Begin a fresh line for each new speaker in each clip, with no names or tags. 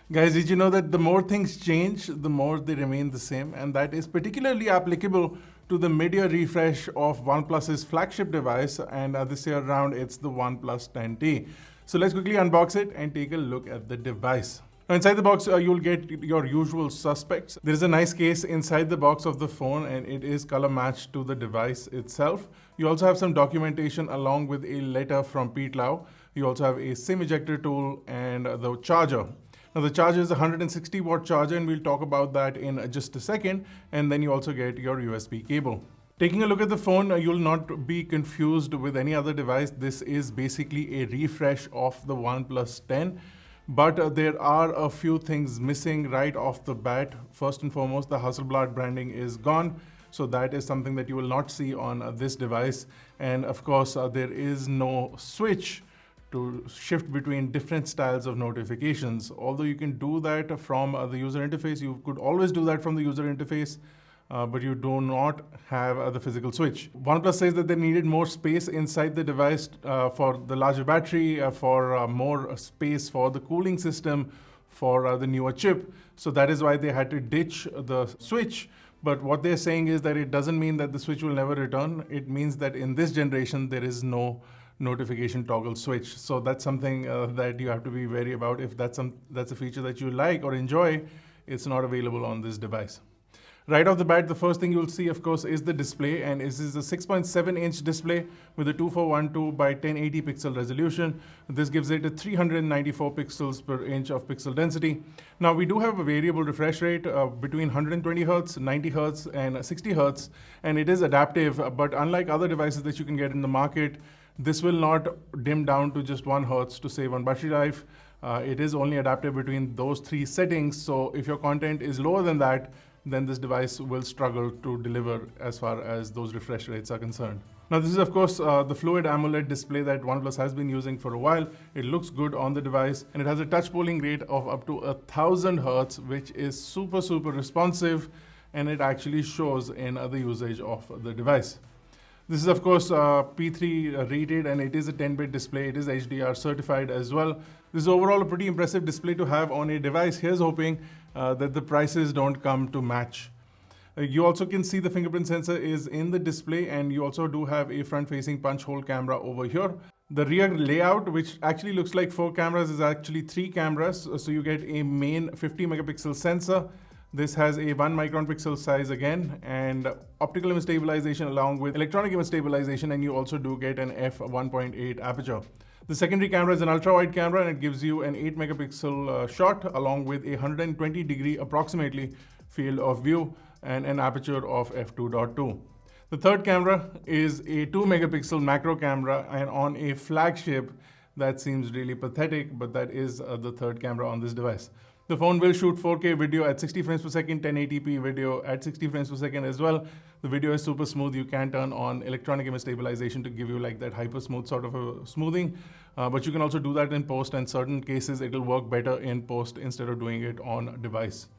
Guys, did you know that the more things change, the more they remain the same? And that is particularly applicable to the mid-year refresh of OnePlus's flagship device. And this year around, it's the OnePlus 10T. So let's quickly unbox it and take a look at the device. Now inside the box, you'll get your usual suspects. There is a nice case inside the box of the phone, and it is color matched to the device itself. You also have some documentation along with a letter from Pete Lau. You also have a SIM ejector tool and the charger. Now the charger is a 160 watt charger, and we'll talk about that in just a second. And then you also get your USB cable. Taking a look at the phone, you'll not be confused with any other device. This is basically a refresh of the OnePlus 10. But there are a few things missing right off the bat. First and foremost, the Hasselblad branding is gone. So that is something that you will not see on this device. And of course, there is no switch to shift between different styles of notifications. Although you can do that from the user interface, you could always do that from the user interface. But you do not have the physical switch. OnePlus says that they needed more space inside the device for the larger battery, for more space for the cooling system, for the newer chip. So that is why they had to ditch the switch. But what they're saying is that it doesn't mean that the switch will never return. It means that in this generation, there is no notification toggle switch. So that's something that you have to be wary about. If that's a feature that you like or enjoy, it's not available on this device. Right off the bat, the first thing you'll see, of course, is the display, and this is a 6.7-inch display with a 2412 by 1080 pixel resolution. This gives it a 394 pixels per inch of pixel density. Now, we do have a variable refresh rate between 120 Hz, 90 Hz, and 60 Hz, and it is adaptive, but unlike other devices that you can get in the market, this will not dim down to just 1 Hz to save on battery life. It is only adaptive between those three settings, so if your content is lower than that, then this device will struggle to deliver as far as those refresh rates are concerned. Now this is of course the Fluid AMOLED display that OnePlus has been using for a while. It looks good on the device, and it has a touch polling rate of up to 1000 Hz, which is super responsive, and it actually shows in the usage of the device. This is of course P3 rated, and it is a 10-bit display. It is HDR certified as well. This is overall a pretty impressive display to have on a device. Here's hoping that the prices don't come to match. You also can see the fingerprint sensor is in the display, and you also do have a front-facing punch hole camera over here. The rear layout, which actually looks like 4 cameras, is actually 3 cameras. So you get a main 50 megapixel sensor. This has a 1 micron pixel size again, and optical image stabilization along with electronic image stabilization, and you also do get an f1.8 aperture. The secondary camera is an ultra-wide camera, and it gives you an 8 megapixel shot along with a 120 degree approximately field of view and an aperture of f2.2. The third camera is a 2 megapixel macro camera, and on a flagship, that seems really pathetic, but that is the third camera on this device. The phone will shoot 4K video at 60 frames per second, 1080p video at 60 frames per second as well. The video is super smooth. You can turn on electronic image stabilization to give you like that hyper smooth sort of a smoothing. But you can also do that in post, and certain cases it will work better in post instead of doing it on device.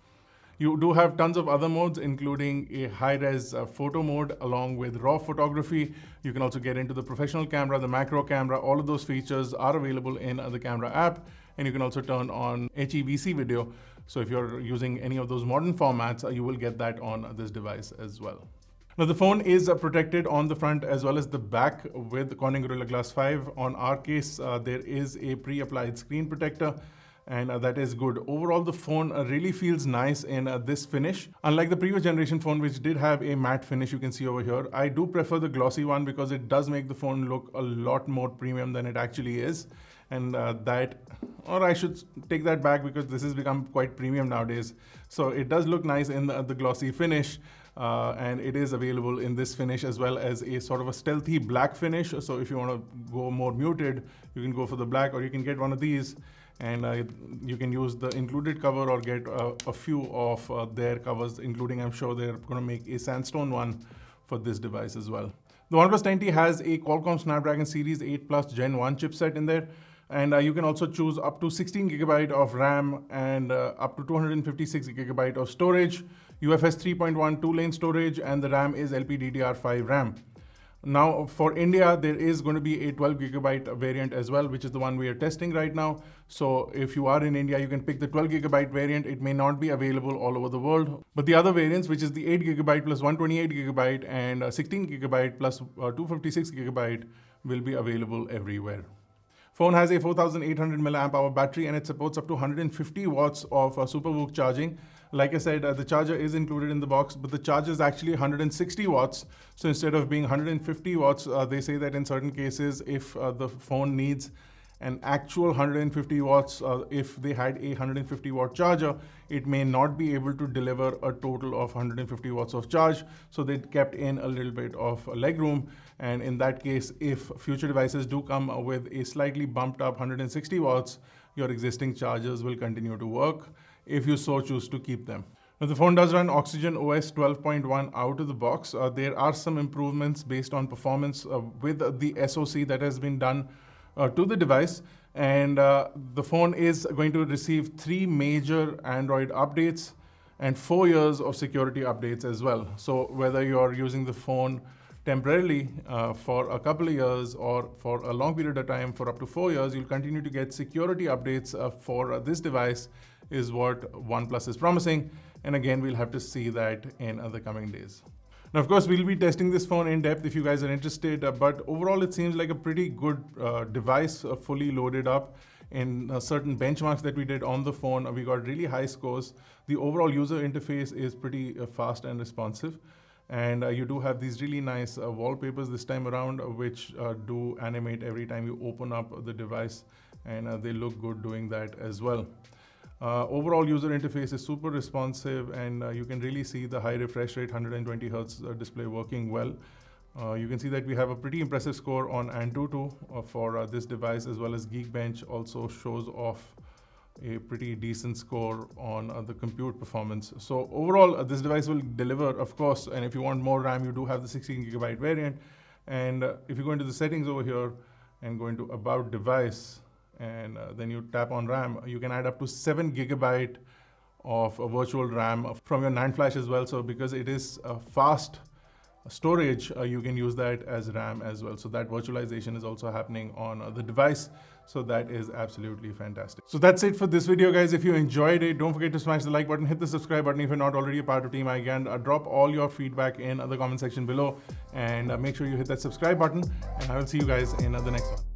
You do have tons of other modes, including a high-res photo mode along with raw photography. You can also get into the professional camera, the macro camera. All of those features are available in the camera app. And you can also turn on HEVC video. So if you're using any of those modern formats, you will get that on this device as well. Now the phone is protected on the front as well as the back with Corning Gorilla Glass 5. On our case, there is a pre-applied screen protector, and that is good. Overall, the phone really feels nice in this finish. Unlike the previous generation phone, which did have a matte finish, you can see over here, I do prefer the glossy one because it does make the phone look a lot more premium than it actually is. And or I should take that back because this has become quite premium nowadays. So it does look nice in the glossy finish, and it is available in this finish as well as a sort of a stealthy black finish. So if you want to go more muted, you can go for the black, or you can get one of these, and you can use the included cover or get a few of their covers, including, I'm sure they're going to make a sandstone one for this device as well. The OnePlus 10T has a Qualcomm Snapdragon Series 8 Plus Gen 1 chipset in there. And you can also choose up to 16 GB of RAM and up to 256 GB of storage. UFS 3.1 2-lane storage, and the RAM is LPDDR5 RAM. Now for India, there is going to be a 12 gigabyte variant as well, which is the one we are testing right now. So if you are in India, you can pick the 12 gigabyte variant. It may not be available all over the world, but the other variants, which is the 8 gigabyte plus 128 gigabyte and 16 gigabyte plus 256 gigabyte, will be available everywhere. Phone has a 4800 milliamp hour battery and it supports up to 150 watts of SuperVOOC charging. Like I said, the charger is included in the box, but the charger is actually 160 watts. So instead of being 150 watts, they say that in certain cases, if the phone needs an actual 150 watts, if they had a 150 watt charger, it may not be able to deliver a total of 150 watts of charge. So they kept in a little bit of leg room. And in that case, if future devices do come with a slightly bumped up 160 watts, your existing chargers will continue to work if you so choose to keep them. Now, the phone does run Oxygen OS 12.1 out of the box. There are some improvements based on performance with the SoC that has been done to the device, and the phone is going to receive 3 major Android updates and 4 years of security updates as well. So whether you're using the phone temporarily for a couple of years or for a long period of time for up to 4 years, you'll continue to get security updates for this device, is what OnePlus is promising. And again, we'll have to see that in the coming days. Now, of course, we'll be testing this phone in depth if you guys are interested, but overall it seems like a pretty good device, fully loaded up. In certain benchmarks that we did on the phone, we got really high scores. The overall user interface is pretty fast and responsive. And you do have these really nice wallpapers this time around, which do animate every time you open up the device, and they look good doing that as well. Overall user interface is super responsive, and you can really see the high refresh rate 120 Hertz display working well. You can see that we have a pretty impressive score on Antutu for this device, as well as Geekbench also shows off a pretty decent score on the compute performance. So overall, this device will deliver, of course, and if you want more RAM, you do have the 16 gigabyte variant. And if you go into the settings over here and go into About Device, and then you tap on RAM, you can add up to 7 gigabyte of virtual RAM from your NAND flash as well. So because it is fast storage, you can use that as RAM as well. So that virtualization is also happening on the device. So that is absolutely fantastic. So that's it for this video, guys. If you enjoyed it, don't forget to smash the like button, hit the subscribe button if you're not already a part of Team iGyaan. Drop all your feedback in the comment section below, and make sure you hit that subscribe button, and I will see you guys in the next one.